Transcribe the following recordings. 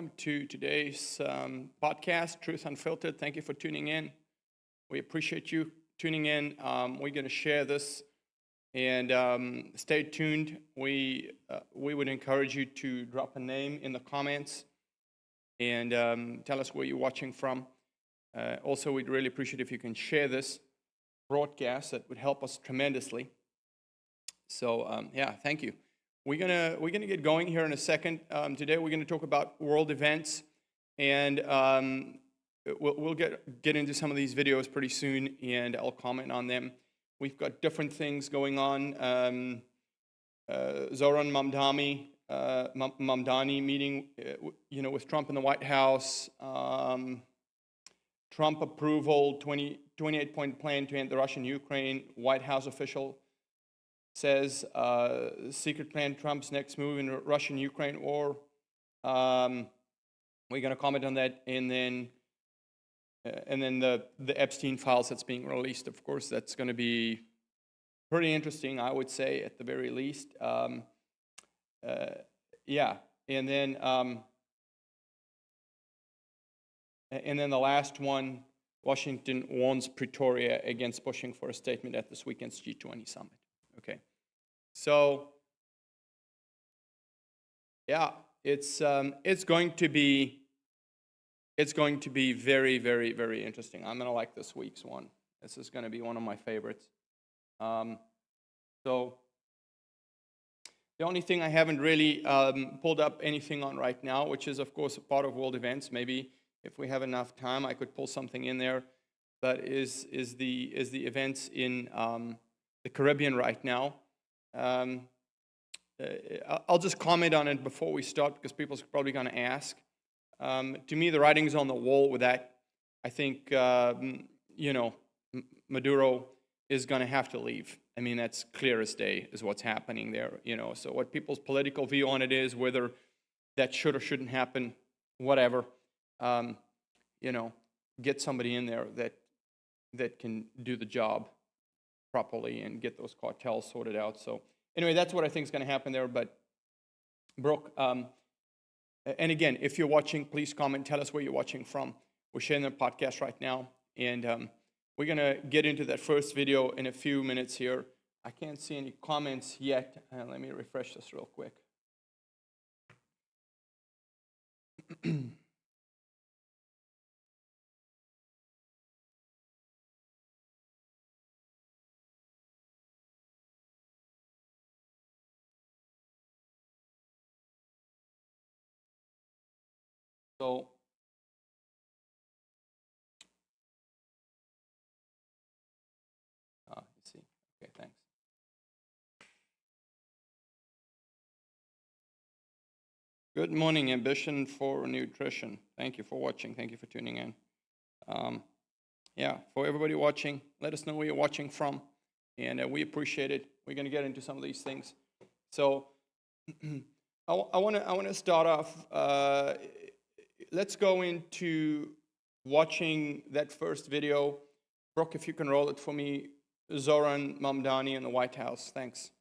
welcome to today's podcast, Truth Unfiltered. Thank you for tuning in. We appreciate you tuning in. We're going to share this, and stay tuned. We would encourage you to drop a name in the comments and tell us where you're watching from. Also, we'd really appreciate if you can share this broadcast. That would help us tremendously. So, thank you. We're gonna get going here in a second. Today we're gonna talk about world events, and we'll get into some of these videos pretty soon, and I'll comment on them. We've got different things going on. Zoran Mamdani meeting, with Trump in the White House. Trump approval, 28-point plan to end the Russian-Ukraine. White House official says secret plan, Trump's next move in the Russian-Ukraine war. We're going to comment on that, and then the Epstein files that's being released. Of course, that's going to be pretty interesting, I would say, at the very least. And then the last one, Washington warns Pretoria against pushing for a statement at this weekend's G20 summit. Okay, so it's going to be very, very, very interesting. I'm gonna like this week's one. This is going to be one of my favorites. So the only thing I haven't really pulled up anything on right now, which is of course a part of world events. Maybe if we have enough time, I could pull something in there. But is the events in the Caribbean right now. I'll just comment on it before we start because people are probably going to ask. To me, the writing's on the wall with that. I think, Maduro is going to have to leave. I mean, that's clear as day is what's happening there. So what people's political view on it is, whether that should or shouldn't happen, whatever. Get somebody in there that can do the job properly and get those cartels sorted out. So anyway, that's what I think is going to happen there. But Brooke, and again, if you're watching, please comment. Tell us where you're watching from. We're sharing the podcast right now, and we're going to get into that first video in a few minutes here. I can't see any comments yet. Let me refresh this real quick. So, let's see. Okay, thanks. Good morning, Ambition for Nutrition. Thank you for watching. Thank you for tuning in. For everybody watching, let us know where you're watching from, and we appreciate it. We're going to get into some of these things. So, I want to start off. Let's go into watching that first video. Brooke, if you can roll it for me. Zoran Mamdani in the White House. Thanks.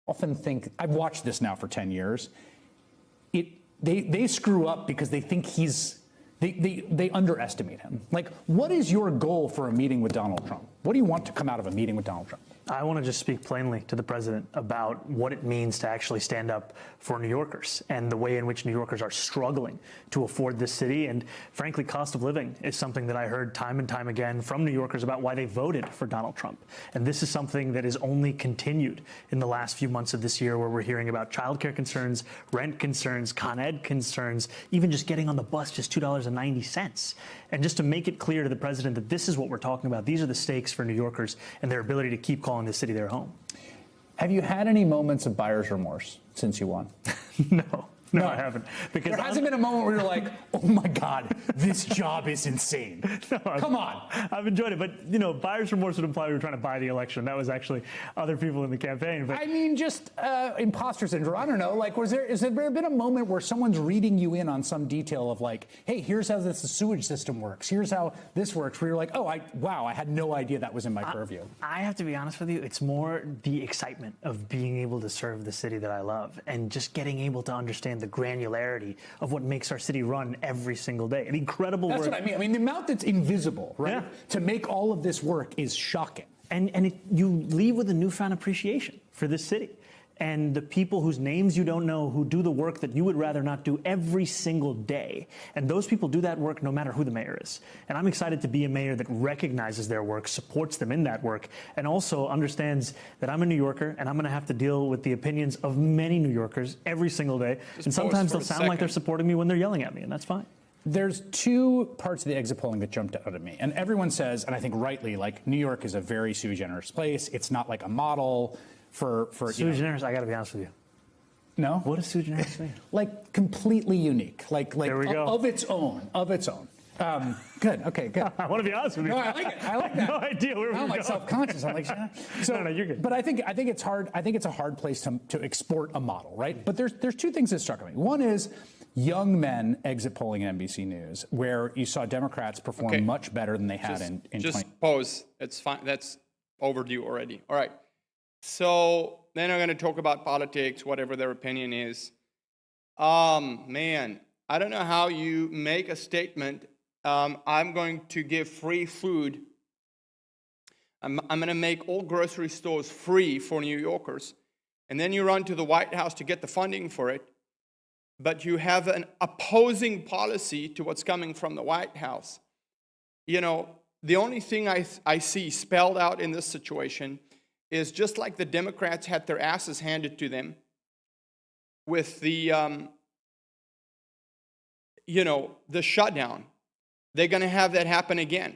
Often think, I've watched this now for 10 years. They screw up because they think they underestimate him. Like, what is your goal for a meeting with Donald Trump? What do you want to come out of a meeting with Donald Trump? I want to just speak plainly to the president about what it means to actually stand up for New Yorkers and the way in which New Yorkers are struggling to afford this city. And frankly, cost of living is something that I heard time and time again from New Yorkers about why they voted for Donald Trump. And this is something that is only continued in the last few months of this year, where we're hearing about childcare concerns, rent concerns, Con Ed concerns, even just getting on the bus, just $2.90. And just to make it clear to the president that this is what we're talking about, these are the stakes for New Yorkers and their ability to keep calling this city their home. Have you had any moments of buyer's remorse since you won? No. No, I haven't. Because there hasn't been a moment where you're like, oh my God, this job is insane. Come on. I've enjoyed it. But, buyer's remorse would imply we were trying to buy the election. That was actually other people in the campaign. But I mean, just imposter syndrome. I don't know. Like, has there been a moment where someone's reading you in on some detail of like, hey, here's how the sewage system works. Here's how this works. Where you're like, oh, wow, I had no idea that was in my purview. I have to be honest with you. It's more the excitement of being able to serve the city that I love and just getting able to understand the granularity of what makes our city run every single day. An incredible That's work. what I mean. I mean, the amount that's invisible, right? Yeah. To make all of this work is shocking. And you leave with a newfound appreciation for this city and the people whose names you don't know who do the work that you would rather not do every single day. And those people do that work no matter who the mayor is. And I'm excited to be a mayor that recognizes their work, supports them in that work, and also understands that I'm a New Yorker and I'm going to have to deal with the opinions of many New Yorkers every single day. And sometimes they'll sound like they're supporting me when they're yelling at me, and that's fine. There's two parts of the exit polling that jumped out at me. And everyone says, and I think rightly, like New York is a very sui generis place. It's not like a model for sui generis, I got to be honest with you. No? What does sui generis mean? Like completely unique. Like there we go. Of its own. Good. Okay, good. I want to be honest with you. No, I like it. I like that. No idea where we're going. I'm like self-conscious. I'm like, so, no, you're good. But I think it's hard. I think it's a hard place to export a model, right? But there's two things that struck me. One is young men exit polling at NBC News, where you saw Democrats perform much better than they had in just pause. It's fine. That's overdue already. All right. So then I'm going to talk about politics, whatever their opinion is. Man, I don't know how you make a statement. I'm going to give free food. I'm going to make all grocery stores free for New Yorkers. And then you run to the White House to get the funding for it. But you have an opposing policy to what's coming from the White House. The only thing I see spelled out in this situation is just like the Democrats had their asses handed to them with the, the shutdown. They're going to have that happen again.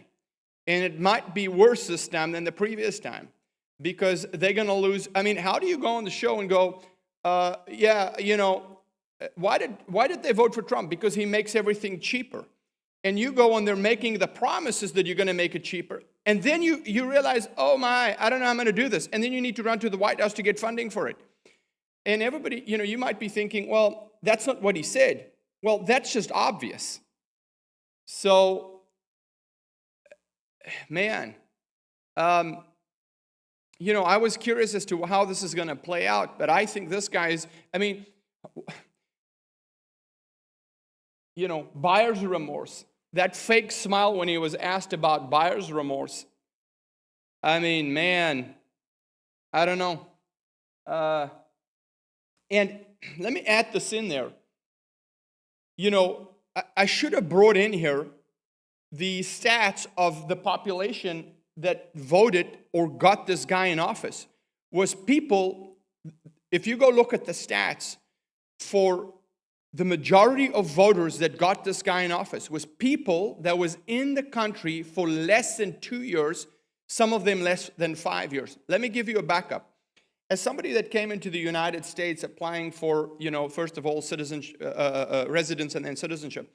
And it might be worse this time than the previous time because they're going to lose. I mean, how do you go on the show and go, why did they vote for Trump? Because he makes everything cheaper. And you go and they're making the promises that you're going to make it cheaper. And then you realize, oh my, I don't know how I'm going to do this. And then you need to run to the White House to get funding for it. And everybody, you might be thinking, well, that's not what he said. Well, that's just obvious. So, man, I was curious as to how this is going to play out. But I think this guy is, buyer's remorse. That fake smile when he was asked about buyer's remorse. I mean, man, I don't know. And let me add this in there. I should have brought in here the stats of the population that voted or got this guy in office. Was people, if you go look at the stats for the majority of voters that got this guy in office was people that was in the country for less than 2 years, some of them less than 5 years. Let me give you a backup. As somebody that came into the United States applying for, first of all, residence and then citizenship,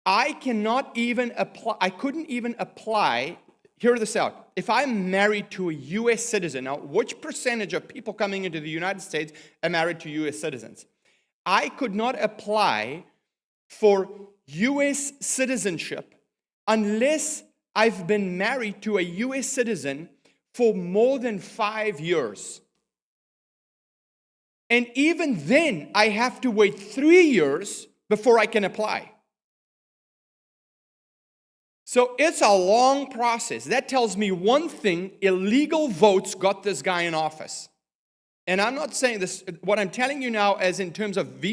I couldn't even apply, hear this out. If I'm married to a U.S. citizen, now which percentage of people coming into the United States are married to U.S. citizens? I could not apply for U.S. citizenship unless I've been married to a U.S. citizen for more than 5 years. And even then, I have to wait 3 years before I can apply. So it's a long process. That tells me one thing: illegal votes got this guy in office. And I'm not saying this, what I'm telling you now as in terms of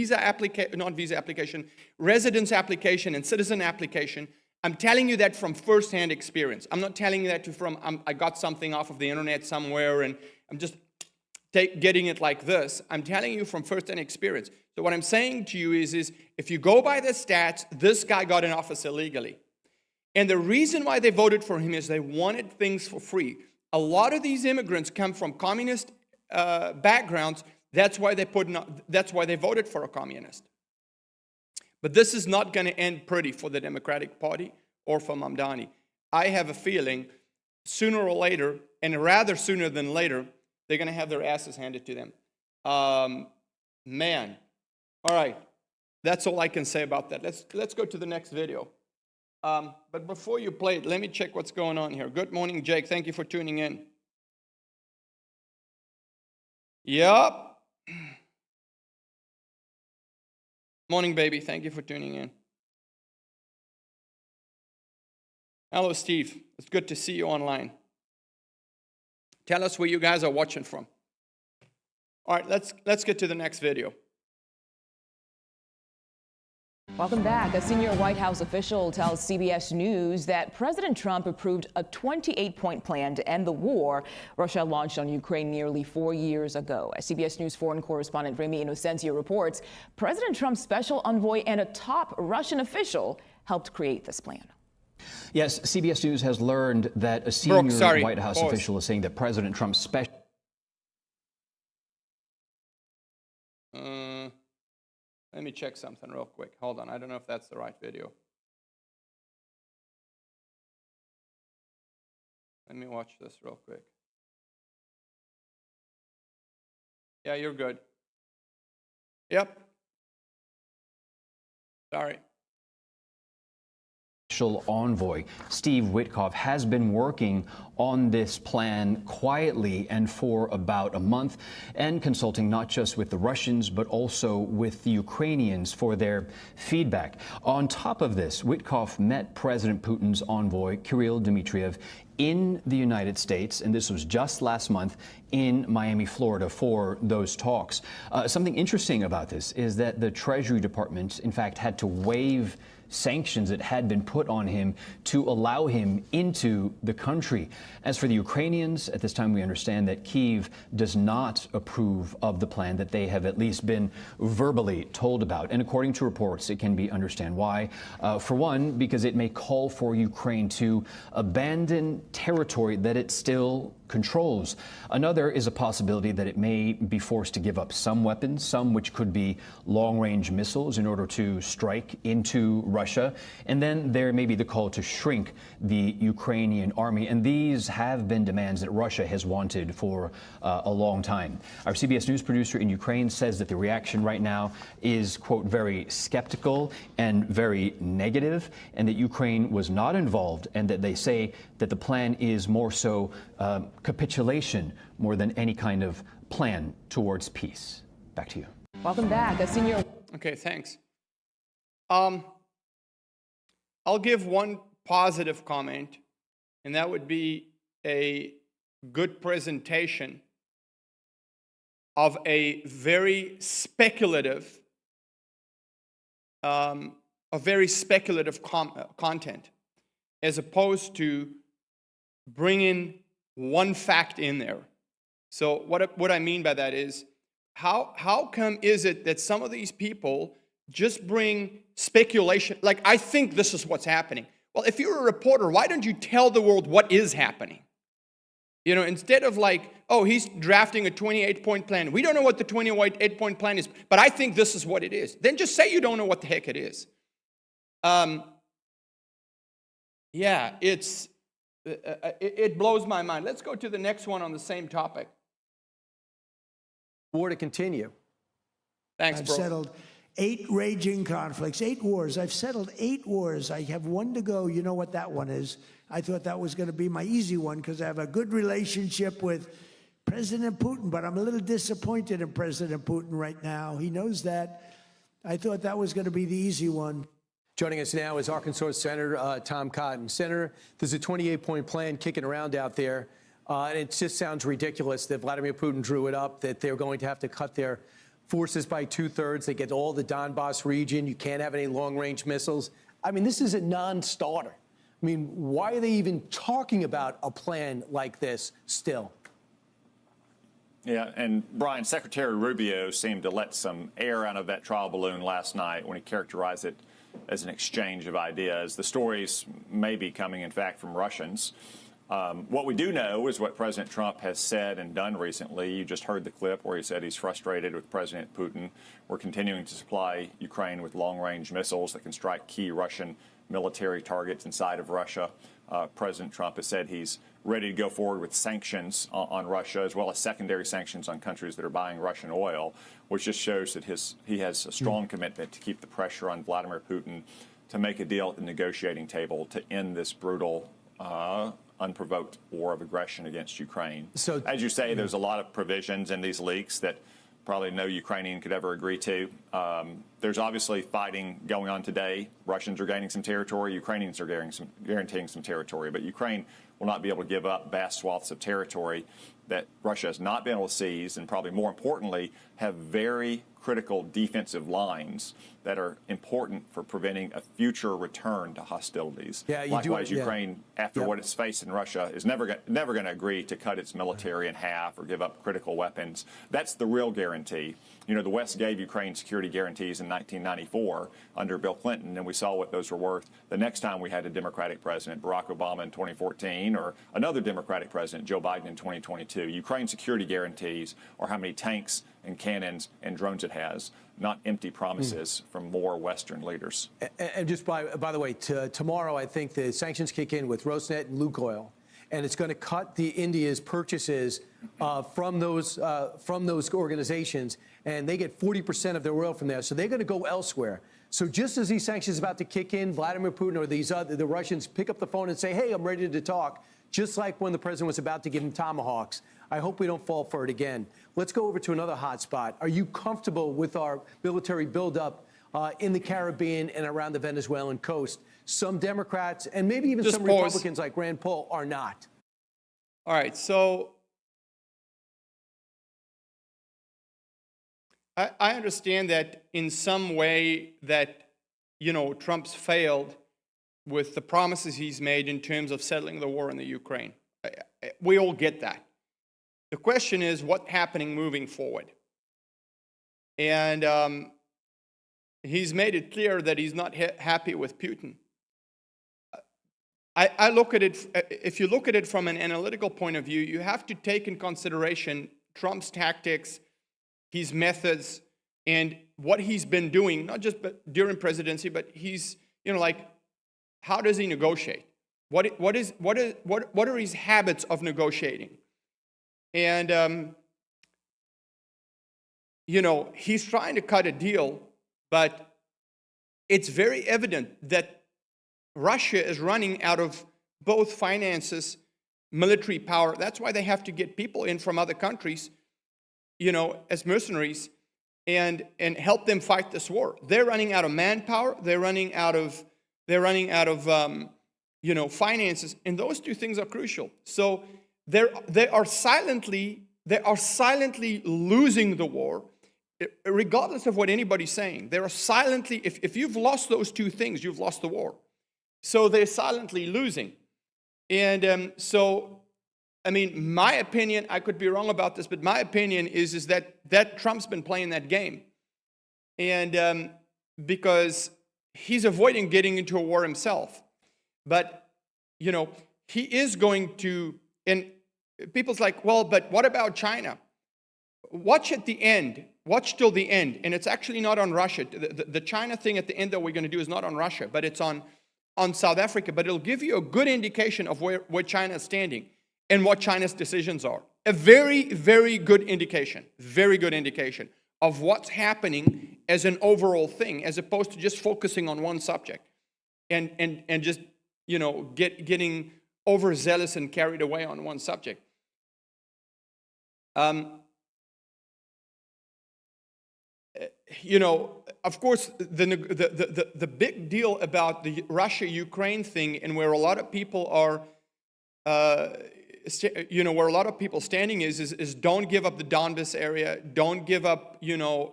residence application and citizen application, I'm telling you that from firsthand experience. I'm not telling you that I got something off of the internet somewhere and I'm just getting it like this. I'm telling you from firsthand experience. So what I'm saying to you is if you go by the stats, this guy got in office illegally. And the reason why they voted for him is they wanted things for free. A lot of these immigrants come from communist backgrounds. That's why they voted for a communist. But this is not going to end pretty for the Democratic Party or for Mamdani. I have a feeling sooner or later, and rather sooner than later, they're going to have their asses handed to them. Man. All right. That's all I can say about that. Let's go to the next video. But before you play it, let me check what's going on here. Good morning, Jake. Thank you for tuning in. Yep. Morning, baby. Thank you for tuning in. Hello, Steve. It's good to see you online. Tell us where you guys are watching from. All right, let's get to the next video. Welcome back. A senior White House official tells CBS News that President Trump approved a 28-point plan to end the war Russia launched on Ukraine nearly 4 years ago. As CBS News foreign correspondent Remy Inocencio reports, President Trump's special envoy and a top Russian official helped create this plan. Yes, CBS News has learned that a senior White House official is saying that President Trump's special... Let me check something real quick. Hold on. I don't know if that's the right video. Let me watch this real quick. Yeah, you're good. Yep. Sorry. Special envoy Steve Witkoff has been working on this plan quietly and for about a month, and consulting not just with the Russians but also with the Ukrainians for their feedback. On top of this, Witkoff met President Putin's envoy Kirill Dmitriev in the United States, and this was just last month in Miami, Florida, for those talks. Something interesting about this is that the Treasury Department, in fact, had to waive sanctions that had been put on him to allow him into the country. As for the Ukrainians, at this time we understand that Kyiv does not approve of the plan that they have at least been verbally told about. And according to reports, it can be understand why. For one, because it may call for Ukraine to abandon territory that it still controls. Another is a possibility that it may be forced to give up some weapons, some which could be long-range missiles, in order to strike into Russia. And then there may be the call to shrink the Ukrainian army. And these have been demands that Russia has wanted for a long time. Our CBS News producer in Ukraine says that the reaction right now is, quote, very skeptical and very negative, and that Ukraine was not involved, and that they say that the plan is more so capitulation more than any kind of plan towards peace. Back to you. Welcome back. A senior... Okay, thanks. I'll give one positive comment, and that would be a good presentation of a very speculative, content, as opposed to bringing one fact in there. So what I mean by that is, how come is it that some of these people just bring speculation, like, I think this is what's happening. Well, if you're a reporter, why don't you tell the world what is happening? You know, instead of like, oh, he's drafting a 28-point plan. We don't know what the 28-point plan is, but I think this is what it is. Then just say you don't know what the heck it is. Yeah, it blows my mind. Let's go to the next one on the same topic. War to continue. Thanks, bro. I've settled 8 raging conflicts, 8 wars. I've settled 8 wars. I have 1 to go. You know what that one is. I thought that was going to be my easy one because I have a good relationship with President Putin, but I'm a little disappointed in President Putin right now. He knows that. I thought that was going to be the easy one. Joining us now is Arkansas Senator Tom Cotton. Senator, there's a 28-point plan kicking around out there, and it just sounds ridiculous that Vladimir Putin drew it up, that they're going to have to cut their forces by 2/3. They get all the Donbass region. You can't have any long-range missiles. I mean, this is a non-starter. I mean, why are they even talking about a plan like this still? Yeah, and Brian, Secretary Rubio seemed to let some air out of that trial balloon last night when he characterized it as an exchange of ideas. The stories may be coming, in fact, from Russians. What we do know is what President Trump has said and done recently. You just heard the clip where he said he's frustrated with President Putin. We're continuing to supply Ukraine with long-range missiles that can strike key Russian military targets inside of Russia. President Trump has said he's ready to go forward with sanctions on Russia, as well as secondary sanctions on countries that are buying Russian oil, which just shows that he has a strong commitment to keep the pressure on Vladimir Putin to make a deal at the negotiating table to end this brutal unprovoked war of aggression against Ukraine. So, as you say, there's a lot of provisions in these leaks that probably no Ukrainian could ever agree to. There's obviously fighting going on today. Russians are gaining some territory. Ukrainians are guaranteeing some territory. But Ukraine will not be able to give up vast swaths of territory that Russia has not been able to seize, and probably more importantly, have very critical defensive lines that are important for preventing a future return to hostilities. Likewise, Ukraine, after what it's faced in Russia, is never going to agree to cut its military in half or give up critical weapons. That's the real guarantee. You know, the West gave Ukraine security guarantees in 1994 under Bill Clinton, and we saw what those were worth the next time we had a Democratic president, Barack Obama in 2014, or another Democratic president, Joe Biden in 2022. Ukraine's security guarantees are how many tanks and cannons and drones it has, not empty promises from more Western leaders. And just by the way, tomorrow I think the sanctions kick in with Rosneft and Lukoil, and it's going to cut India's purchases from those organizations, and they get 40% of their oil from there. So they're going to go elsewhere. So just as these sanctions are about to kick in, Vladimir Putin or the Russians pick up the phone and say, "Hey, I'm ready to talk," just like when the president was about to give him tomahawks. I hope we don't fall for it again. Let's go over to another hot spot. Are you comfortable with our military buildup in the Caribbean and around the Venezuelan coast? Some Democrats and maybe even some Republicans like Rand Paul are not. All right, so I understand that in some way that, you know, Trump's failed with the promises he's made in terms of settling the war in the Ukraine. We all get that. The question is what's happening moving forward. And he's made it clear that he's not happy with Putin. I look at it, if you look at it from an analytical point of view, you have to take in consideration Trump's tactics, his methods, and what he's been doing, not just during presidency, but he's, you know, like, how does he negotiate? What are his habits of negotiating? And, you know, he's trying to cut a deal, but it's very evident that Russia is running out of both finances, military power. That's why they have to get people in from other countries, you know, as mercenaries and help them fight this war. They're running out of manpower. They're running out of you know, finances, and those two things are crucial. So they are silently losing the war, regardless of what anybody's saying. They are silently, if you've lost those two things, you've lost the war. So they're silently losing. And so, I mean, my opinion, I could be wrong about this, but my opinion is that Trump's been playing that game. And because he's avoiding getting into a war himself. But, you know, he is going to, and people's like, well, but what about China? Watch at the end. Watch till the end. And it's actually not on Russia. The China thing at the end that we're going to do is not on Russia, but it's on South Africa. But it'll give you a good indication of where China is standing and what China's decisions are. A very, very good indication of what's happening as an overall thing, as opposed to just focusing on one subject and just, you know, getting overzealous and carried away on one subject. You know, of course, the big deal about the Russia-Ukraine thing, and where a lot of people are, you know, where a lot of people standing is don't give up the Donbas area, don't give up, you know,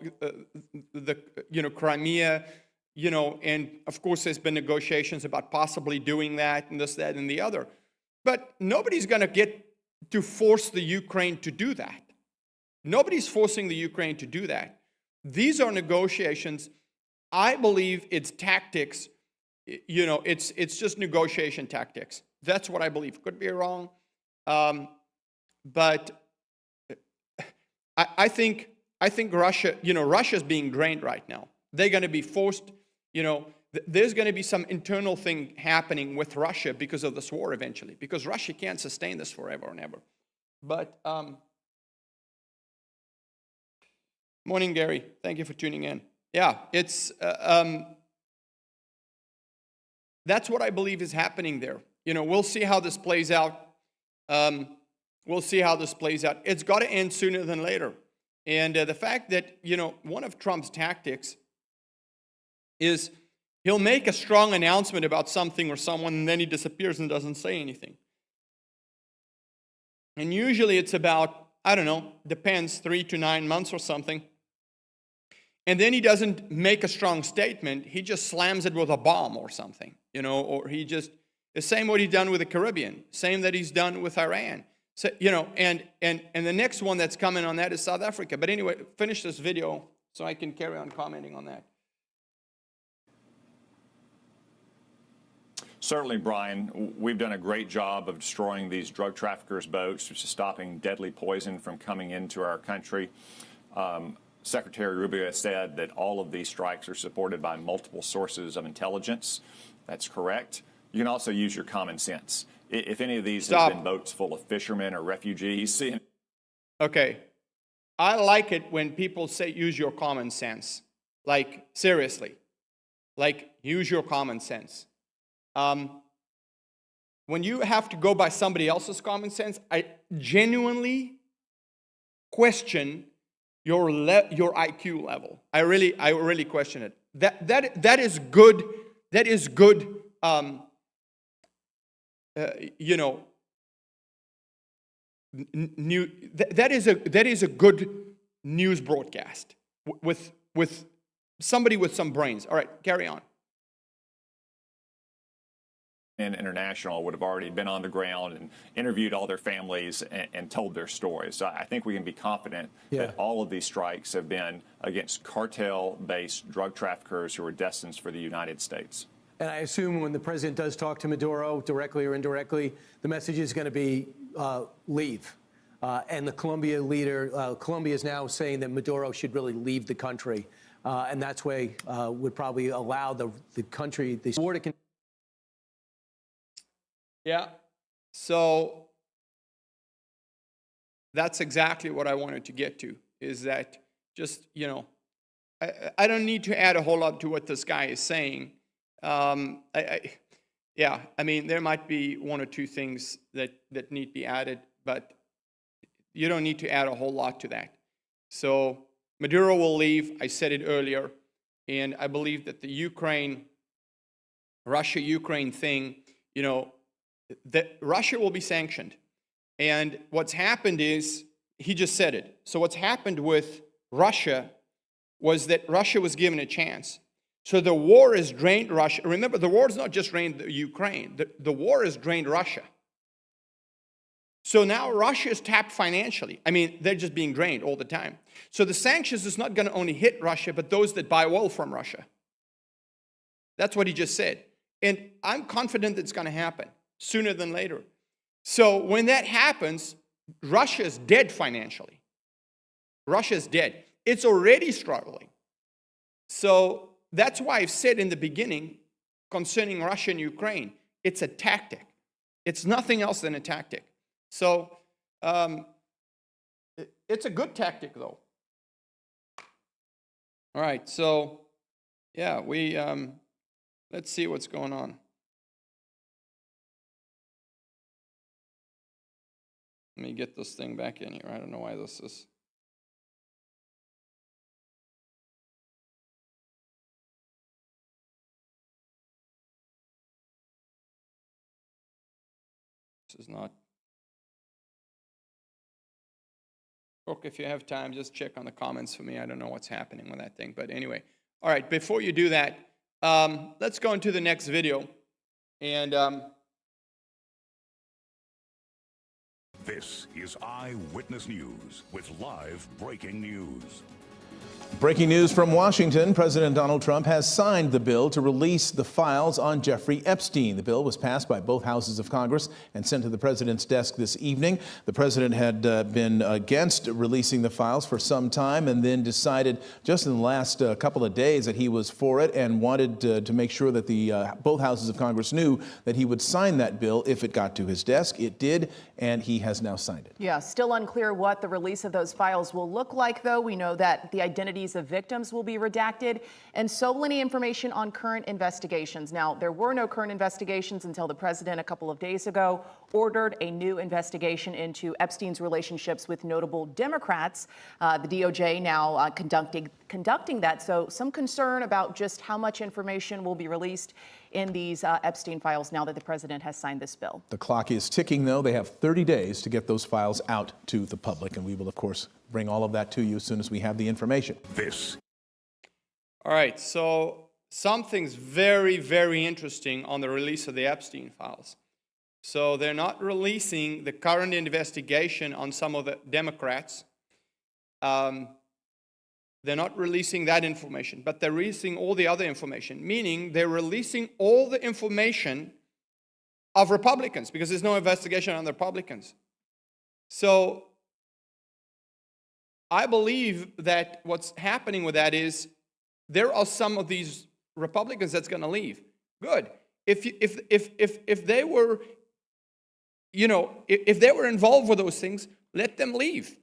Crimea, you know, and of course there's been negotiations about possibly doing that and this, that, and the other. But nobody's going to get to force the Ukraine to do that. Nobody's forcing the Ukraine to do that. These are negotiations. I believe it's tactics. You know, it's just negotiation tactics. That's what I believe. Could be wrong. But I think Russia, Russia's being drained right now. They're going to be forced, there's going to be some internal thing happening with Russia because of this war eventually, because Russia can't sustain this forever and ever. But, morning, Gary. Thank you for tuning in. Yeah, it's, that's what I believe is happening there. We'll see how this plays out. We'll see how this plays out. It's got to end sooner than later. And the fact that, one of Trump's tactics is he'll make a strong announcement about something or someone, and then he disappears and doesn't say anything. And usually it's about, I don't know, depends, 3 to 9 months or something. And then he doesn't make a strong statement. He just slams it with a bomb or something, or he just, the same what he's done with the Caribbean, same that he's done with Iran. So, and the next one that's coming on that is South Africa. But anyway, finish this video so I can carry on commenting on that. Certainly, Brian, we've done a great job of destroying these drug traffickers' boats, which is stopping deadly poison from coming into our country. Secretary Rubio said that all of these strikes are supported by multiple sources of intelligence. That's correct. You can also use your common sense. If any of these have been boats full of fishermen or refugees. Okay. I like it when people say use your common sense. Like, seriously. Like, use your common sense. When you have to go by somebody else's common sense, I genuinely question your IQ level. I really question it. That is good. That is good. That is a good news broadcast with somebody with some brains. All right, carry on. And International would have already been on the ground and interviewed all their families and told their stories. So I think we can be confident that all of these strikes have been against cartel-based drug traffickers who are destined for the United States. And I assume when the president does talk to Maduro, directly or indirectly, the message is going to be leave. And the Colombia leader, Colombia is now saying that Maduro should really leave the country. And that's way would probably allow the country, the war to continue. Yeah, so that's exactly what I wanted to get to, is that just, I don't need to add a whole lot to what this guy is saying. I mean, there might be one or two things that need to be added, but you don't need to add a whole lot to that. So Maduro will leave, I said it earlier, and I believe that the Russia-Ukraine thing, that Russia will be sanctioned. And what's happened is, he just said it. So what's happened with Russia was that Russia was given a chance. So the war has drained Russia. Remember, the war has not just drained Ukraine. The war has drained Russia. So now Russia is tapped financially. I mean, they're just being drained all the time. So the sanctions is not going to only hit Russia, but those that buy oil from Russia. That's what he just said. And I'm confident it's going to happen sooner than later. So when that happens, Russia is dead financially. Russia is dead. It's already struggling. So that's why I've said in the beginning concerning Russia and Ukraine, it's a tactic. It's nothing else than a tactic. So it's a good tactic, though. All right, so yeah, let's see what's going on. Let me get this thing back in here. I don't know why this is. This is not. Look, if you have time, just check on the comments for me. I don't know what's happening with that thing. But anyway, all right, before you do that, let's go into the next video. And this is Eyewitness News with live breaking news. Breaking news from Washington. President Donald Trump has signed the bill to release the files on Jeffrey Epstein. The bill was passed by both houses of Congress and sent to the president's desk this evening. The president had been against releasing the files for some time and then decided just in the last couple of days that he was for it and wanted to make sure that both houses of Congress knew that he would sign that bill if it got to his desk. It did, and he has now signed it. Yeah, still unclear what the release of those files will look like, though. We know that the identities of victims will be redacted and so many information on current investigations. Now, there were no current investigations until the president a couple of days ago ordered a new investigation into Epstein's relationships with notable Democrats. The DOJ now conducting that. So some concern about just how much information will be released in these Epstein files now that the president has signed this bill. The clock is ticking, though. They have 30 days to get those files out to the public, and we will, of course, bring all of that to you as soon as we have the information. All right, so something's very, very interesting on the release of the Epstein files. So they're not releasing the current investigation on some of the Democrats. They're not releasing that information, but they're releasing all the other information, meaning they're releasing all the information of Republicans because there's no investigation on the Republicans. So I believe that what's happening with that is there are some of these Republicans that's going to leave. Good. If they were, if they were involved with those things, let them leave.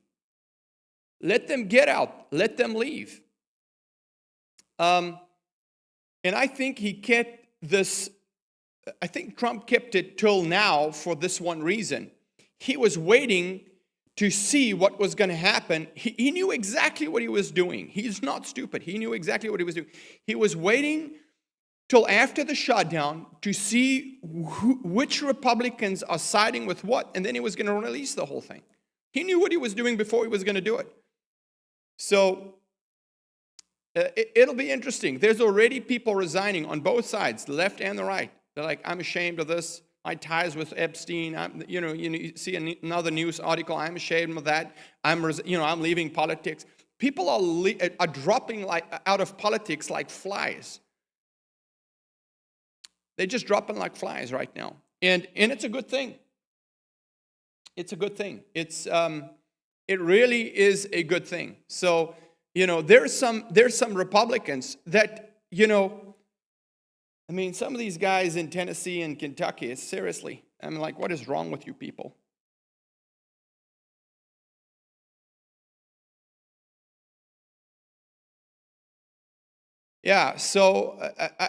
Let them get out. Let them leave. And I think he kept this, I think Trump kept it till now for this one reason. He was waiting to see what was going to happen. He knew exactly what he was doing. He's not stupid. He knew exactly what he was doing. He was waiting till after the shutdown to see which Republicans are siding with what, and then he was going to release the whole thing. He knew what he was doing before he was going to do it. So it'll be interesting. There's already people resigning on both sides, the left and the right. They're like, I'm ashamed of this. My ties with Epstein. You see another news article. I'm ashamed of that. I'm leaving politics. People are dropping out of politics like flies. They're just dropping like flies right now, and it's a good thing. It's a good thing. It really is a good thing. So there's some Republicans that some of these guys in Tennessee and Kentucky, seriously, I'm like, what is wrong with you people? Yeah, so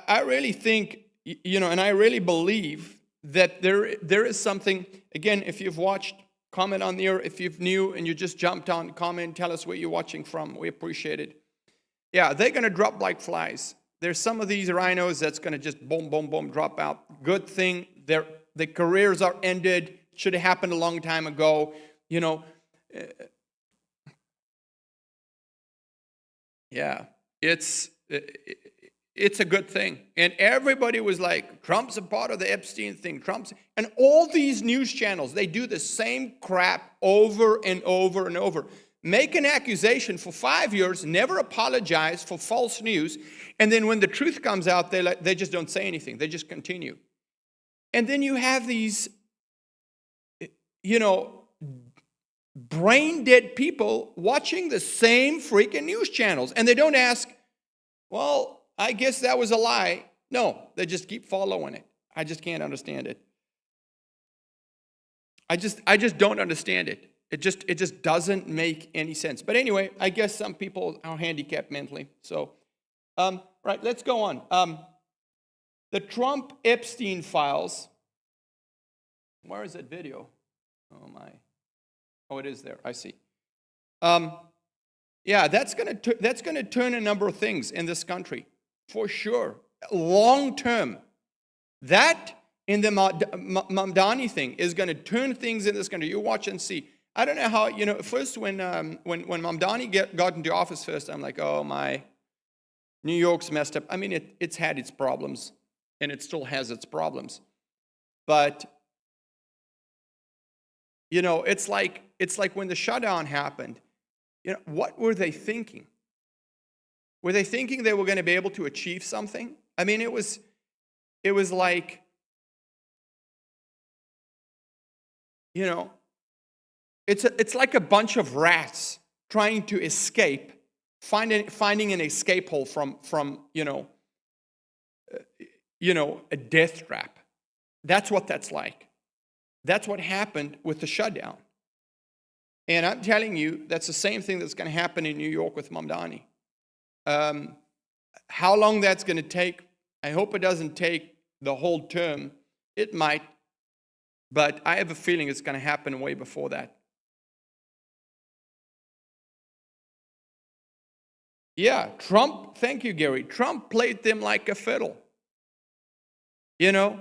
I really think, and I really believe that there is something, again, if you've watched, comment on there. If you're new and you just jumped on, comment, tell us where you're watching from. We appreciate it. Yeah, they're going to drop like flies. There's some of these rhinos that's going to just boom, boom, boom, drop out. Good thing. Their careers are ended. Should have happened a long time ago. Yeah, it's a good thing. And everybody was like, Trump's a part of the Epstein thing. And all these news channels, they do the same crap over and over and over. Make an accusation for 5 years, never apologize for false news, and then when the truth comes out, they just don't say anything. They just continue. And then you have these, brain-dead people watching the same freaking news channels, and they don't ask, well, I guess that was a lie. No, they just keep following it. I just can't understand it. I just don't understand it. It just doesn't make any sense. But anyway, I guess some people are handicapped mentally. So, right, let's go on. The Trump-Epstein files. Where is that video? Oh, my. Oh, it is there. I see. Yeah, that's gonna turn a number of things in this country, for sure. Long term. That in the Mamdani thing is going to turn things in this country. You watch and see. I don't know how, first when Mamdani got into office first, I'm like, oh my, New York's messed up. I mean, it's had its problems, and it still has its problems. But, it's like when the shutdown happened, what were they thinking? Were they thinking they were going to be able to achieve something? I mean, it was like, you know, it's like a bunch of rats trying to escape, finding an escape hole from a death trap. That's what that's like. That's what happened with the shutdown. And I'm telling you, that's the same thing that's going to happen in New York with Mamdani. How long that's going to take, I hope it doesn't take the whole term. It might, but I have a feeling it's going to happen way before that. Yeah, Trump, thank you, Gary. Trump played them like a fiddle. You know,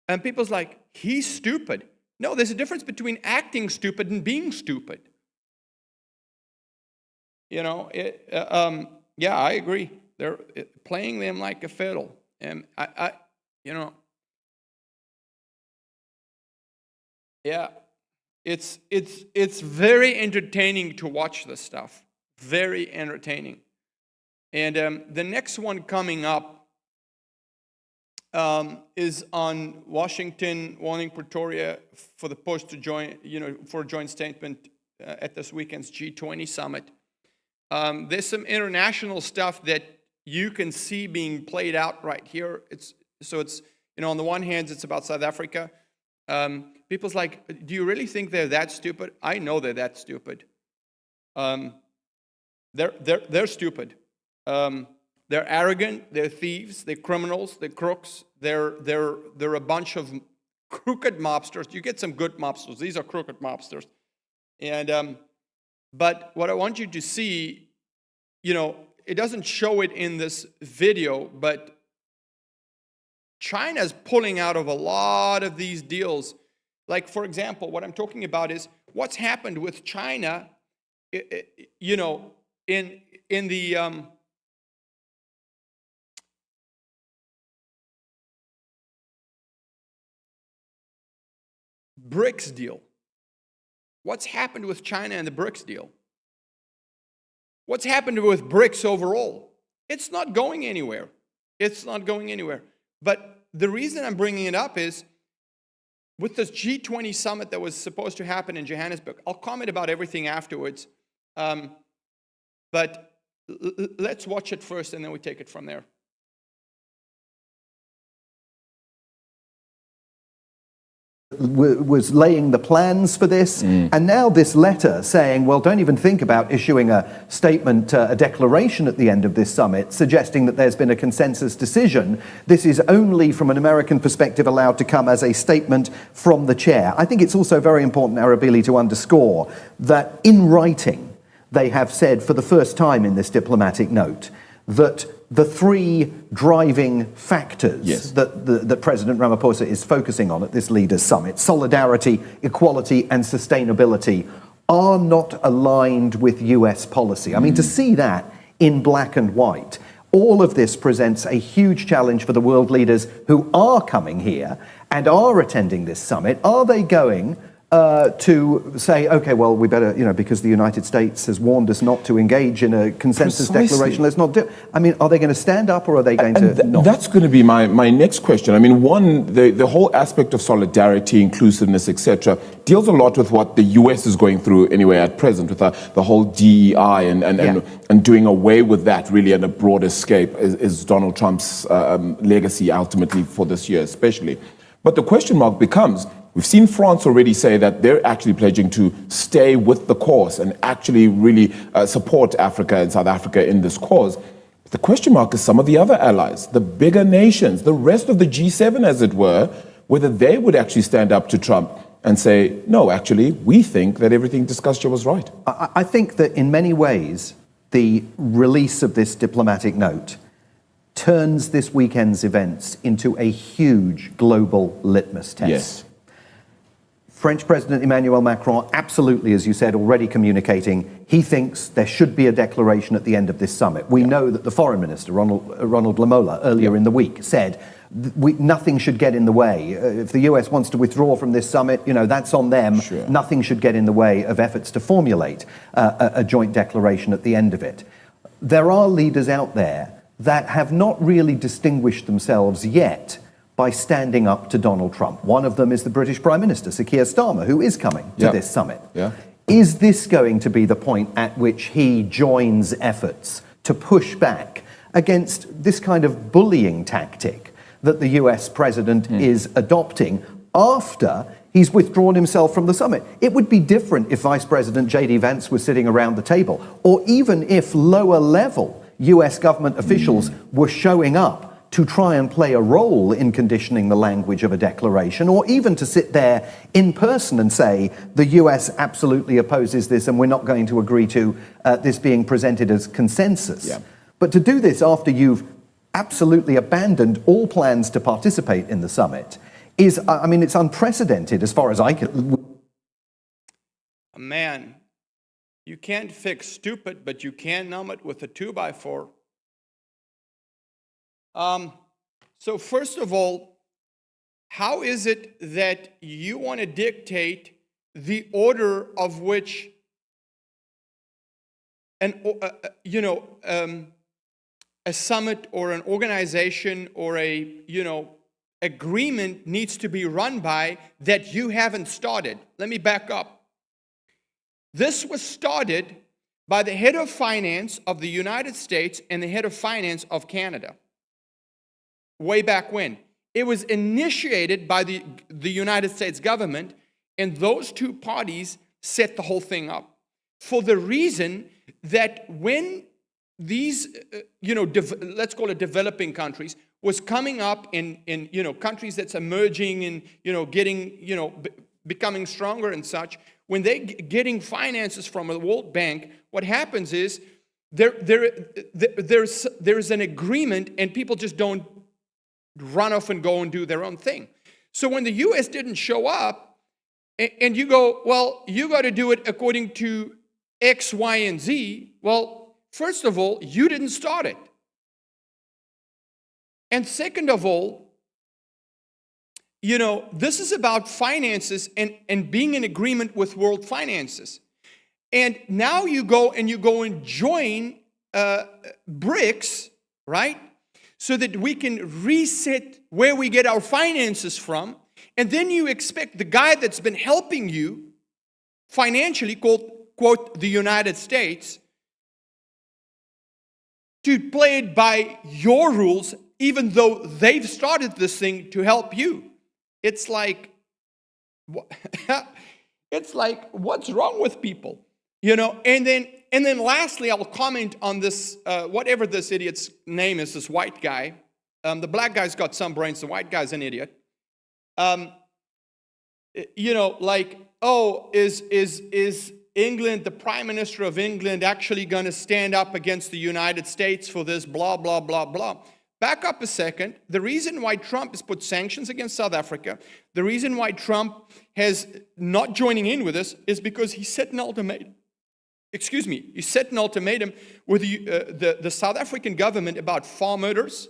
and people's like, he's stupid. No, there's a difference between acting stupid and being stupid. You know, yeah, I agree. They're playing them like a fiddle. And yeah, it's very entertaining to watch this stuff. Very entertaining. And the next one coming up is on Washington wanting Pretoria for the post to join, for a joint statement at this weekend's G20 summit. There's some international stuff that you can see being played out right here. It's on the one hand, it's about South Africa. People's like, do you really think they're that stupid? I know they're that stupid. They're stupid. They're arrogant, they're thieves, they're criminals, they're crooks, they're a bunch of crooked mobsters. You get some good mobsters. These are crooked mobsters. And but what I want you to see, it doesn't show it in this video, but China's pulling out of a lot of these deals. Like, for example, what I'm talking about is what's happened with China, in the BRICS deal. What's happened with China and the BRICS deal? What's happened with BRICS overall? It's not going anywhere. It's not going anywhere. But the reason I'm bringing it up is with this G20 summit that was supposed to happen in Johannesburg. I'll comment about everything afterwards. But let's watch it first and then we take it from there. Was laying the plans for this, and now this letter saying, well, don't even think about issuing a statement, a declaration at the end of this summit, suggesting that there's been a consensus decision. This is only, from an American perspective, allowed to come as a statement from the chair. I think it's also very important, Arabili, to underscore that in writing, they have said for the first time in this diplomatic note that the three driving factors that President Ramaphosa is focusing on at this leaders' summit, solidarity, equality, and sustainability, are not aligned with US policy. I mean, to see that in black and white, all of this presents a huge challenge for the world leaders who are coming here and are attending this summit. Are they going to say, okay, well, we better, because the United States has warned us not to engage in a consensus declaration, let's not do it. I mean, are they going to stand up or are they going to not? That's going to be my next question. I mean, one, the whole aspect of solidarity, inclusiveness, etc., deals a lot with what the US is going through anyway at present, with the whole DEI and doing away with that really at a broader scope is Donald Trump's legacy ultimately for this year especially. But the question mark becomes, we've seen France already say that they're actually pledging to stay with the cause and actually really support Africa and South Africa in this cause. But the question mark is some of the other allies, the bigger nations, the rest of the G7, as it were, whether they would actually stand up to Trump and say, no, actually, we think that everything discussed here was right. I think that in many ways, the release of this diplomatic note turns this weekend's events into a huge global litmus test. Yes. French President Emmanuel Macron, absolutely, as you said, already communicating, he thinks there should be a declaration at the end of this summit. We know that the Foreign Minister, Ronald Lamola, earlier in the week said nothing should get in the way. If the US wants to withdraw from this summit, that's on them. Sure. Nothing should get in the way of efforts to formulate a joint declaration at the end of it. there are leaders out there that have not really distinguished themselves yet by standing up to Donald Trump. One of them is the British Prime Minister, Sir Keir Starmer, who is coming to this summit. Is this going to be the point at which he joins efforts to push back against this kind of bullying tactic that the US president is adopting after he's withdrawn himself from the summit? It would be different if Vice President J.D. Vance was sitting around the table, or even if lower level US government officials were showing up to try and play a role in conditioning the language of a declaration, or even to sit there in person and say, the US absolutely opposes this and we're not going to agree to this being presented as consensus. But to do this after you've absolutely abandoned all plans to participate in the summit is, I mean, it's unprecedented as far as I can. Man, you can't fix stupid, but you can numb it with a 2x4. So first of all, how is it that you want to dictate the order of which a summit or an organization or a agreement needs to be run by that you haven't started? Let me back up. This was started by the head of finance of the United States and the head of finance of Canada. Way back when. It was initiated by the United States government, and those two parties set the whole thing up. For the reason that when these, let's call it developing countries, was coming up in countries that's emerging and, getting, becoming stronger and such, when they're getting finances from the World Bank, what happens is there's an agreement and people just don't run off and go and do their own thing. So when the U.S. didn't show up, and you go, well, you got to do it according to X, Y, and Z, well, first of all, you didn't start it. And second of all, this is about finances and being in agreement with world finances. And now you go and join BRICS, right? So that we can reset where we get our finances from. And then you expect the guy that's been helping you financially, quote, the United States, to play it by your rules, even though they've started this thing to help you. It's like, what's wrong with people? And then lastly, I'll comment on this, whatever this idiot's name is, this white guy. The black guy's got some brains, the white guy's an idiot. Is England, the Prime Minister of England, actually going to stand up against the United States for this, blah, blah, blah, blah. Back up a second. The reason why Trump has put sanctions against South Africa, the reason why Trump has not joining in with us is because he set an ultimatum. He set an ultimatum with the South African government about farm murders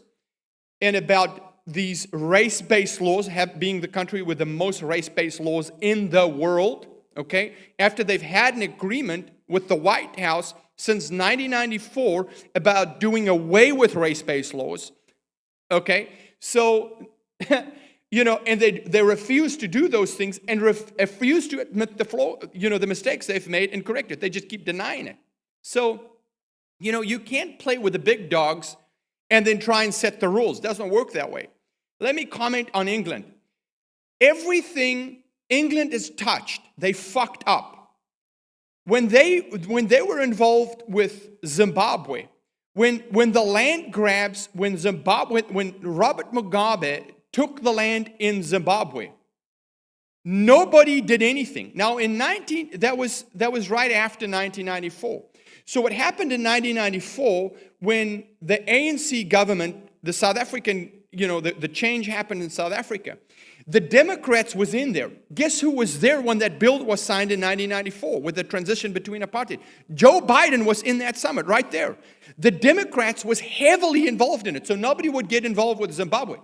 and about these race-based laws, being the country with the most race-based laws in the world, okay? After they've had an agreement with the White House since 1994 about doing away with race-based laws, okay? So, and they refuse to do those things and refuse to admit the mistakes they've made and correct it. They just keep denying it. So, you can't play with the big dogs and then try and set the rules. It doesn't work that way. Let me comment on England. Everything England has touched, they fucked up. When they were involved with Zimbabwe, when the land grabs, when Robert Mugabe took the land in Zimbabwe, nobody did anything. Now that was right after 1994. So what happened in 1994 when the ANC government, the South African, the change happened in South Africa, the Democrats was in there. Guess who was there when that bill was signed in 1994 with the transition between apartheid? Joe Biden was in that summit right there. The Democrats was heavily involved in it, so nobody would get involved with Zimbabwe.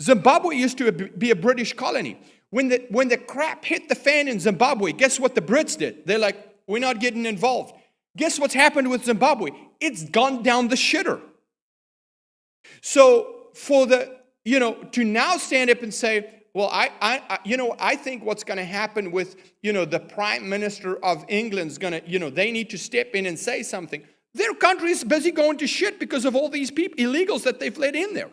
Zimbabwe used to be a British colony. When the crap hit the fan in Zimbabwe, guess what the Brits did? They're like, we're not getting involved. Guess what's happened with Zimbabwe? It's gone down the shitter. So for the, to now stand up and say, well, I think what's going to happen with, the Prime Minister of England's going to, they need to step in and say something. Their country is busy going to shit because of all these people, illegals that they've let in there.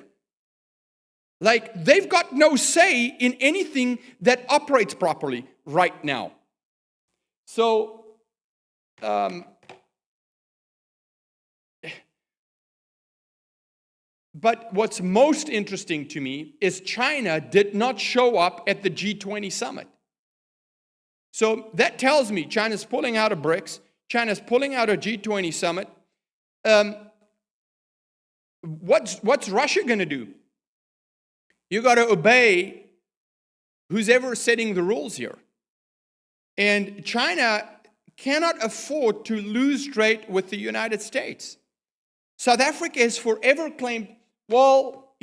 Like, they've got no say in anything that operates properly right now. So, but what's most interesting to me is China did not show up at the G20 summit. So that tells me China's pulling out of BRICS, China's pulling out of G20 summit. What's Russia going to do? You got to obey who's ever setting the rules here. And China cannot afford to lose trade with the United States. South Africa has forever claimed, well,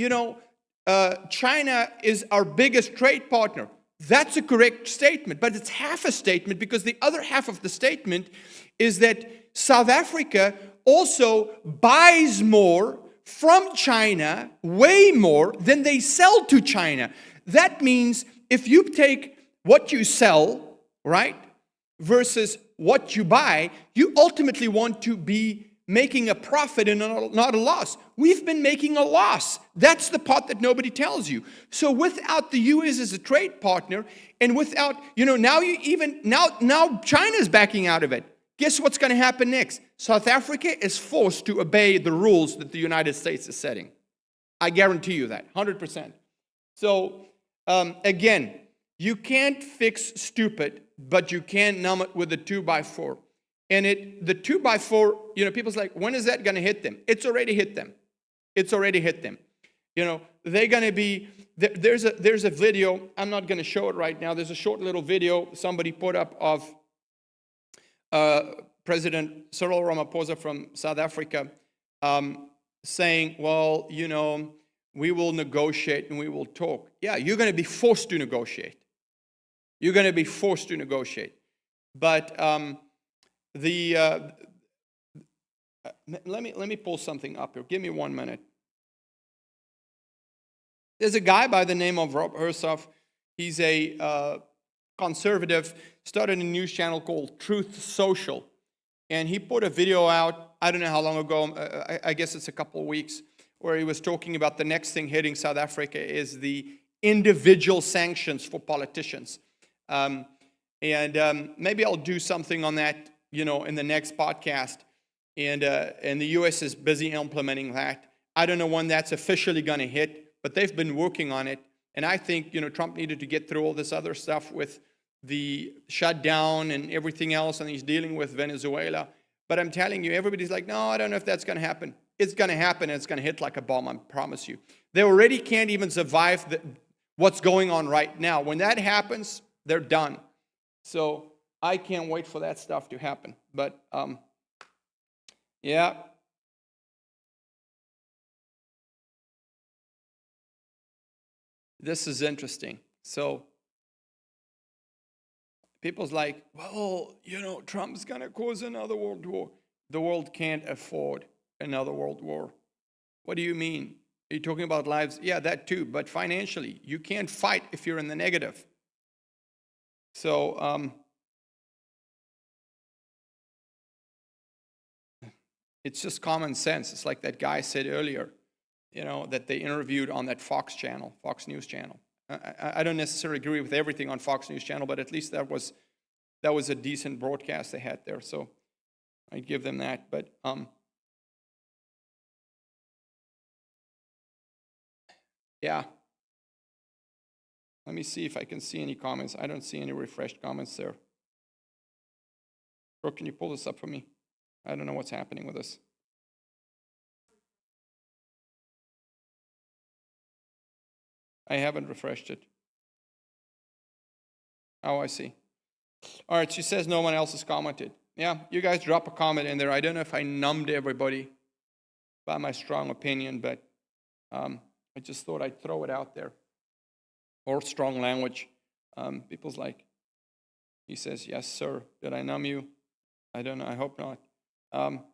China is our biggest trade partner. That's a correct statement, but it's half a statement, because the other half of the statement is that South Africa also buys more from China, way more than they sell to China. That means if you take what you sell, right, versus what you buy, you ultimately want to be making a profit and not a loss. We've been making a loss. That's the part that nobody tells you. So without the U.S. as a trade partner, and without, now China's backing out of it. Guess what's going to happen next? South Africa is forced to obey the rules that the United States is setting. I guarantee you that, 100%. So, again, you can't fix stupid, but you can numb it with a 2x4. And the 2x4, people's like, when is that going to hit them? It's already hit them. It's already hit them. They're going to be, there's a video, I'm not going to show it right now. There's a short little video somebody put up of President Cyril Ramaphosa from South Africa saying, well, we will negotiate and we will talk. Yeah, you're going to be forced to negotiate. You're going to be forced to negotiate. But let me pull something up here. Give me 1 minute. There's a guy by the name of Rob Hersoff. He's a conservative, started a news channel called Truth Social. And he put a video out, I don't know how long ago, I guess it's a couple of weeks, where he was talking about the next thing hitting South Africa is the individual sanctions for politicians. Maybe I'll do something on that, in the next podcast. And the U.S. is busy implementing that. I don't know when that's officially going to hit, but they've been working on it. And I think, Trump needed to get through all this other stuff with the shutdown and everything else, and he's dealing with Venezuela. But I'm telling you, everybody's like, no, I don't know if that's going to happen. It's going to happen, and it's going to hit like a bomb, I promise you. They already can't even survive what's going on right now. When that happens, they're done. So I can't wait for that stuff to happen. But, yeah. This is interesting. So people's like, well, Trump's going to cause another world war. The world can't afford another world war. What do you mean? Are you talking about lives? Yeah, that too. But financially, you can't fight if you're in the negative. So it's just common sense. It's like that guy said earlier, that they interviewed on that Fox News channel. I don't necessarily agree with everything on Fox News channel, but at least that was a decent broadcast they had there. So I'd give them that. But yeah. Let me see if I can see any comments. I don't see any refreshed comments there. Brooke, can you pull this up for me? I don't know what's happening with this. I haven't refreshed it. Oh, I see. All right, she says no one else has commented. Yeah, you guys drop a comment in there. I don't know if I numbed everybody by my strong opinion, but I just thought I'd throw it out there. Or strong language. People's like, he says, yes, sir. Did I numb you? I don't know. I hope not. But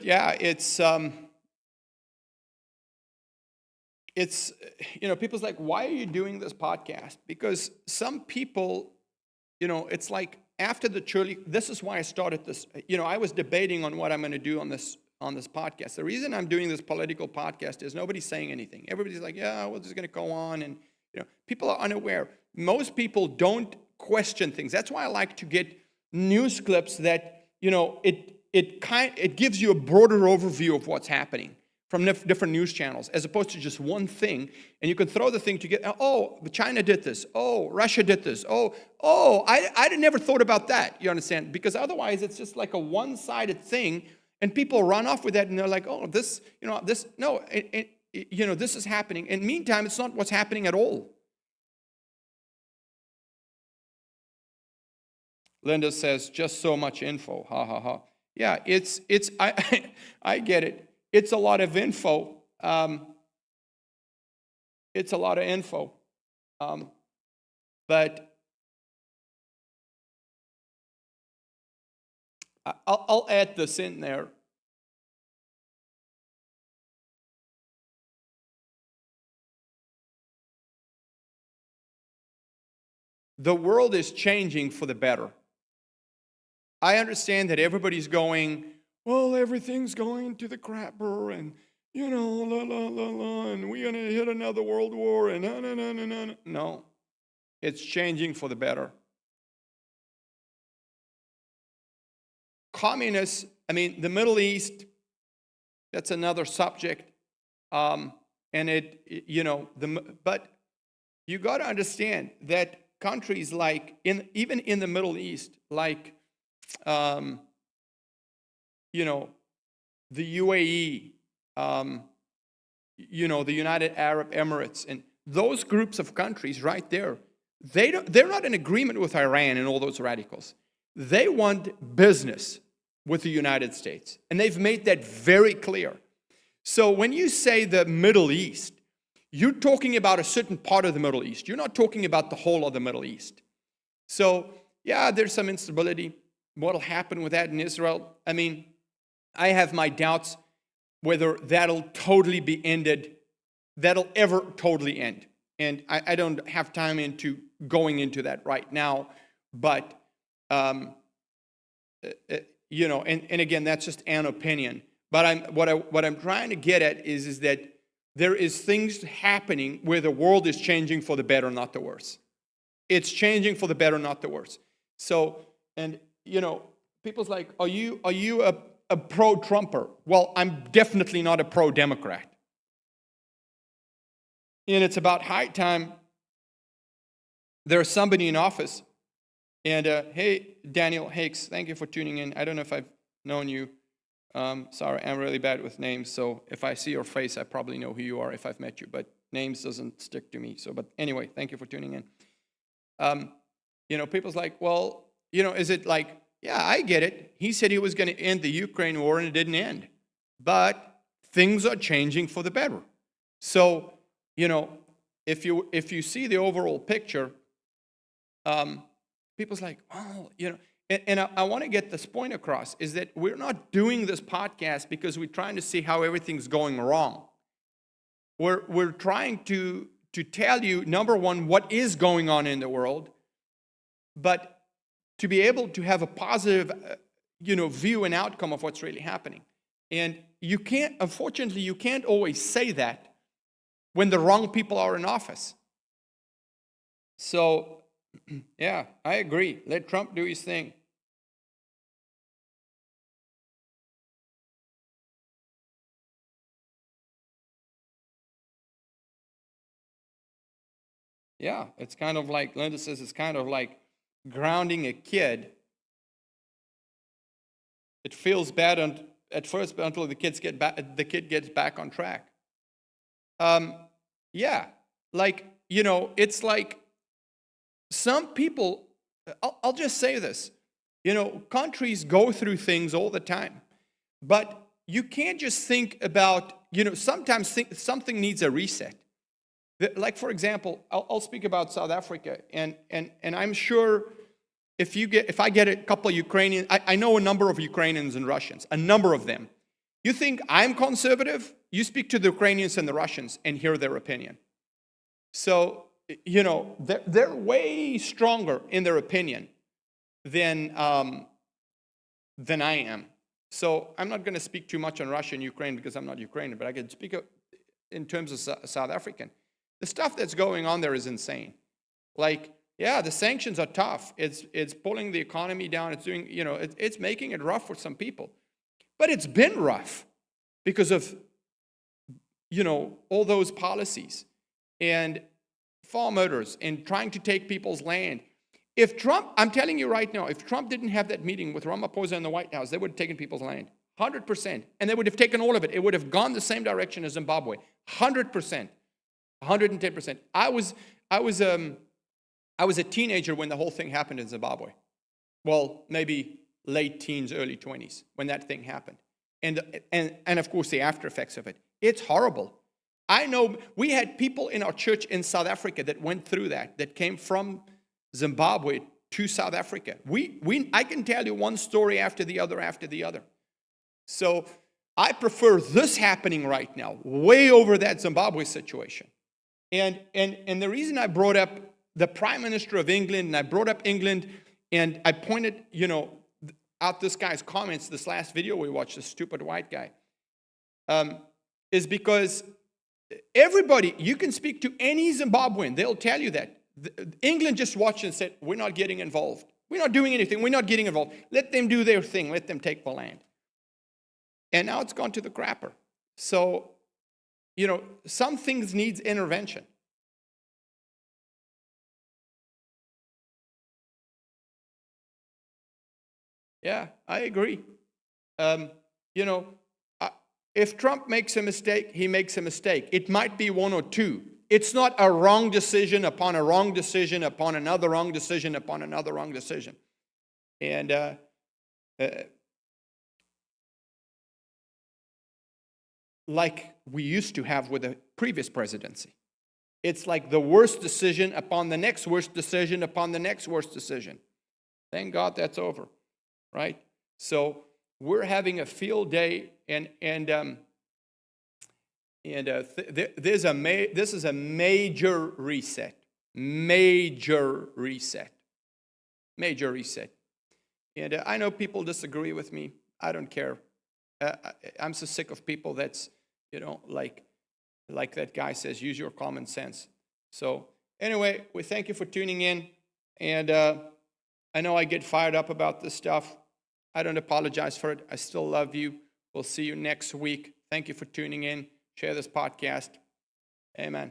yeah, it's people's like, why are you doing this podcast? Because some people, it's like after the church. This is why I started this. I was debating on what I'm going to do on this podcast. The reason I'm doing this political podcast is nobody's saying anything. Everybody's like, yeah, we're just going to go on, and people are unaware. Most people don't question things. That's why I like to get news clips that it gives you a broader overview of what's happening from different news channels, as opposed to just one thing. And you can throw the thing together. Oh, China did this. Oh, Russia did this. I never thought about that. You understand? Because otherwise, it's just like a one-sided thing, and people run off with that, and they're like, oh, this is happening. And meantime, it's not what's happening at all. Linda says, just so much info. Ha ha ha. Yeah, I get it. It's a lot of info. It's a lot of info. But I'll add this in there. The world is changing for the better. I understand that everybody's going, well, everything's going to the crapper, and, and we're going to hit another world war, and no. No, it's changing for the better. Communists, the Middle East, that's another subject. But you got to understand that countries like, even in the Middle East, like, the UAE, the United Arab Emirates, and those groups of countries right there, they're not in agreement with Iran and all those radicals. They want business with the United States, and they've made that very clear. So when you say the Middle East, you're talking about a certain part of the Middle East. You're not talking about the whole of the Middle East. So, yeah, there's some instability. What'll happen with that in Israel? I have my doubts whether that'll totally be ended, that'll ever totally end. And I don't have time into going into that right now. But, and again, that's just an opinion. But what I'm trying to get at is that there is things happening where the world is changing for the better, not the worse. It's changing for the better, not the worse. So, and people's like, are you a pro-Trumper? Well, I'm definitely not a pro-Democrat. And it's about high time there's somebody in office. And hey, Daniel Hakes, thank you for tuning in. I don't know if I've known you. Sorry, I'm really bad with names. So if I see your face, I probably know who you are if I've met you. But names doesn't stick to me. But anyway, thank you for tuning in. People's like, well, is it like, yeah, I get it. He said he was going to end the Ukraine war, and it didn't end. But things are changing for the better. So, if you see the overall picture, people's like, well, and I want to get this point across, is that we're not doing this podcast because we're trying to see how everything's going wrong. We're trying to tell you, number one, what is going on in the world, but to be able to have a positive, view and outcome of what's really happening. And unfortunately, you can't always say that when the wrong people are in office. So, yeah, I agree. Let Trump do his thing. Yeah, it's kind of like, Linda says, it's kind of like grounding a kid. It feels bad at first, but until the kid gets back on track. Yeah, it's like some people. I'll just say this: countries go through things all the time, but you can't just think about. Sometimes something needs a reset. Like, for example, I'll speak about South Africa, and I'm sure if I get a couple of Ukrainians, I know a number of Ukrainians and Russians, a number of them. You think I'm conservative? You speak to the Ukrainians and the Russians and hear their opinion. So, they're way stronger in their opinion than I am. So I'm not going to speak too much on Russia and Ukraine because I'm not Ukrainian, but I can speak in terms of South African. The stuff that's going on there is insane. Like, yeah, the sanctions are tough. It's pulling the economy down. It's doing, it's making it rough for some people. But it's been rough because of, all those policies and farm murders and trying to take people's land. If Trump, I'm telling you right now, if Trump didn't have that meeting with Ramaphosa in the White House, they would have taken people's land, 100%. And they would have taken all of it. It would have gone the same direction as Zimbabwe, 100%, 110%. I was a teenager when the whole thing happened in Zimbabwe. Well, maybe late teens, early 20s when that thing happened. And of course, the after effects of it. It's horrible. I know we had people in our church in South Africa that went through that came from Zimbabwe to South Africa. I can tell you one story after the other. So I prefer this happening right now, way over that Zimbabwe situation. And the reason I brought up the Prime Minister of England, and I brought up England, and I pointed, out this guy's comments, this last video we watched, this stupid white guy, is because everybody, you can speak to any Zimbabwean, they'll tell you that. England just watched and said, we're not getting involved. We're not doing anything. We're not getting involved. Let them do their thing. Let them take the land. And now it's gone to the crapper. So, some things needs intervention. Yeah, I agree. If Trump makes a mistake, he makes a mistake. It might be one or two. It's not a wrong decision upon a wrong decision upon another wrong decision upon another wrong decision. And like we used to have with the previous presidency. It's like the worst decision upon the next worst decision upon the next worst decision. Thank God that's over, right? So we're having a field day, this is a major reset. Major reset. And I know people disagree with me. I don't care. I'm so sick of people that's, like that guy says, use your common sense. So anyway, we thank you for tuning in. And I know I get fired up about this stuff. I don't apologize for it. I still love you. We'll see you next week. Thank you for tuning in. Share this podcast. Amen.